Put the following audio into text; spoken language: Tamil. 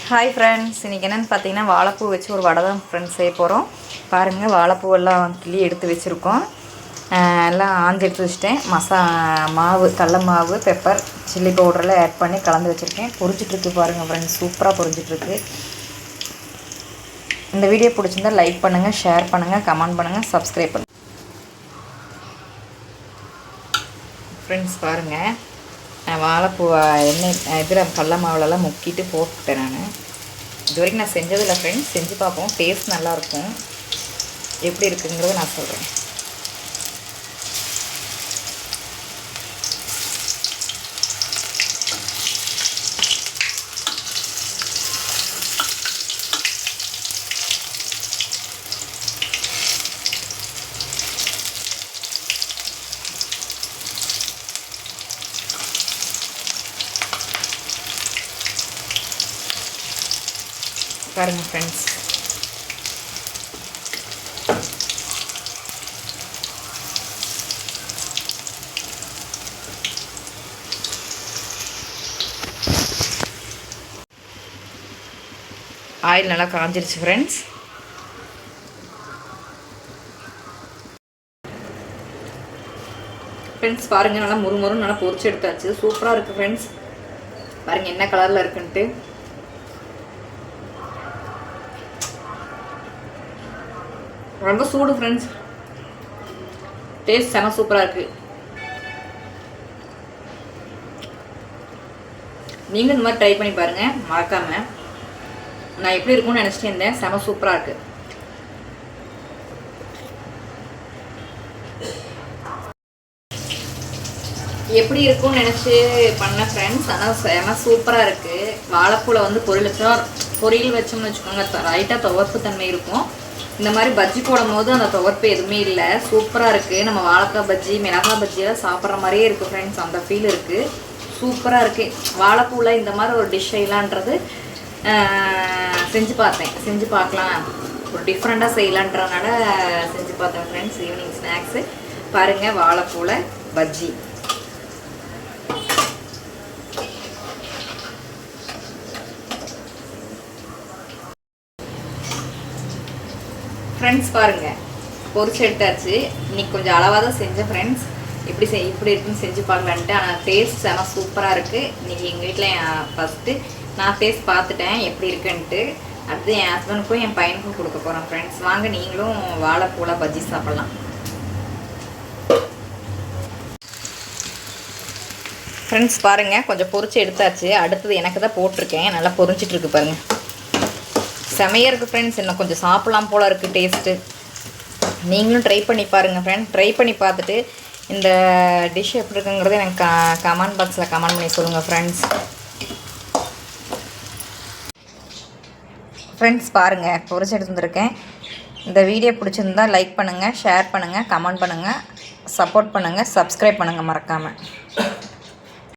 ஹாய் ஃப்ரெண்ட்ஸ், இன்றைக்கி என்னென்னு பார்த்தீங்கன்னா வாழைப்பூ வச்சு ஒரு வடை தான் ஃப்ரெண்ட்ஸ் செய்ய போகிறோம். பாருங்கள், வாழைப்பூவெல்லாம் கிள்ளி எடுத்து வச்சுருக்கோம். எல்லாம் ஆஞ்சி எடுத்து வச்சுட்டேன். மாவு, கடல மாவு, பெப்பர், சில்லி பவுடரெல்லாம் ஆட் பண்ணி கலந்து வச்சுருக்கேன். பொரிச்சிட்ருக்கு பாருங்கள் ஃப்ரெண்ட்ஸ், சூப்பராக பொரிச்சிட்ருக்கு. இந்த வீடியோ பிடிச்சிருந்தால் லைக் பண்ணுங்கள், ஷேர் பண்ணுங்கள், கமெண்ட் பண்ணுங்கள், சப்ஸ்கிரைப் பண்ணுங்கள். ஃப்ரெண்ட்ஸ் பாருங்கள், வாழைப்பூவை இதில் கடல மாவுலலாம் முக்கிட்டு போட்டுட்டேன். இது வரைக்கும் நான் செஞ்சதில்லை ஃப்ரெண்ட்ஸ், செஞ்சு பார்ப்போம். டேஸ்ட் நல்லாயிருக்கும். எப்படி இருக்குங்கிறத நான் சொல்கிறேன். பாருங்க ஃப்ரெண்ட்ஸ், ஆயில் நல்லா காஞ்சிருச்சு ஃப்ரெண்ட்ஸ். ஃப்ரெண்ட்ஸ் பாருங்கள், நல்லா முறுமுறு நல்லா பொரிச்சு எடுத்தாச்சு. சூப்பராக இருக்குது ஃப்ரெண்ட்ஸ். பாருங்கள் என்ன கலரில் இருக்குன்ட்டு. ரொம்ப சூடு ஃப்ரெண்ட்ஸ், டேஸ்ட் செம சூப்பராக இருக்குது. நீங்களும் இந்த மாதிரி ட்ரை பண்ணி பாருங்கள் மறக்காமல். நான் எப்படி இருக்கும்னு நினச்சிட்டு இருந்தேன், செம சூப்பராக இருக்குது. எப்படி இருக்கும்னு நினச்சி பண்ண ஃப்ரெண்ட்ஸ், ஆனால் செம சூப்பராக இருக்குது. வாழைப்பூவில் வந்து பொரியல் வச்சோம்னு வச்சுக்கோங்க, லைட்டாக துவர்ப்பு தன்மை இருக்கும். இந்த மாதிரி பஜ்ஜி போடும் போது அந்த துவர்ப்பு எதுவுமே இல்லை. சூப்பராக இருக்குது. நம்ம வாழைக்காய் பஜ்ஜி, மிளகாய் பஜ்ஜியெல்லாம் சாப்பிட்ற மாதிரியே இருக்குது ஃப்ரெண்ட்ஸ். அந்த ஃபீல் இருக்குது. சூப்பராக இருக்குது. வாழைப்பூவில் இந்த மாதிரி ஒரு டிஷ் செய்யலான்றது செஞ்சு பார்க்கலாம், ஒரு டிஃப்ரெண்ட்டாக செய்யலான்றதுனால செஞ்சு பார்த்தேன் ஃப்ரெண்ட்ஸ். ஈவினிங் ஸ்நாக்ஸு பாருங்கள், வாழைப்பூவில் பஜ்ஜி. ஃப்ரெண்ட்ஸ் பாருங்கள், பொரிச்சு எடுத்தாச்சு. இன்றைக்கி கொஞ்சம் அளவாக தான் செஞ்சேன் ஃப்ரெண்ட்ஸ். இப்படி இருக்குன்னு செஞ்சு பார்க்கலான்ட்டு. ஆனால் டேஸ்ட் செம சூப்பராக இருக்குது. இன்றைக்கி எங்கள் வீட்டில் ஃபஸ்ட்டு நான் டேஸ்ட் பார்த்துட்டேன் எப்படி இருக்குன்ட்டு. அடுத்து என் ஹஸ்பண்டுக்கும் என் பையனுக்கும் கொடுக்க போகிறேன் ஃப்ரெண்ட்ஸ். வாங்க நீங்களும் வாழைப்பூவில் பஜ்ஜி சாப்பிட்லாம். ஃப்ரெண்ட்ஸ் பாருங்கள், கொஞ்சம் பொரிச்சு எடுத்தாச்சு. அடுத்தது எனக்கு தான் போட்டிருக்கேன். நல்லா பொரிச்சிட்ருக்கு பாருங்கள். செமையாக இருக்குது ஃப்ரெண்ட்ஸ். இன்னும் கொஞ்சம் சாப்பிட்லாம் போல் இருக்குது டேஸ்ட்டு. நீங்களும் ட்ரை பண்ணி பாருங்கள் ஃப்ரெண்ட்ஸ். ட்ரை பண்ணி பார்த்துட்டு இந்த டிஷ் எப்படி இருக்குங்கிறத எனக்கு கமெண்ட் பாக்ஸில் கமெண்ட் பண்ணி சொல்லுங்கள் ஃப்ரெண்ட்ஸ். ஃப்ரெண்ட்ஸ் பாருங்கள், பொரிச்சு எடுத்து வந்துருக்கேன். இந்த வீடியோ பிடிச்சிருந்தால் லைக் பண்ணுங்கள், ஷேர் பண்ணுங்கள், கமெண்ட் பண்ணுங்கள், சப்போர்ட் பண்ணுங்கள், சப்ஸ்கிரைப் பண்ணுங்கள் மறக்காமல்.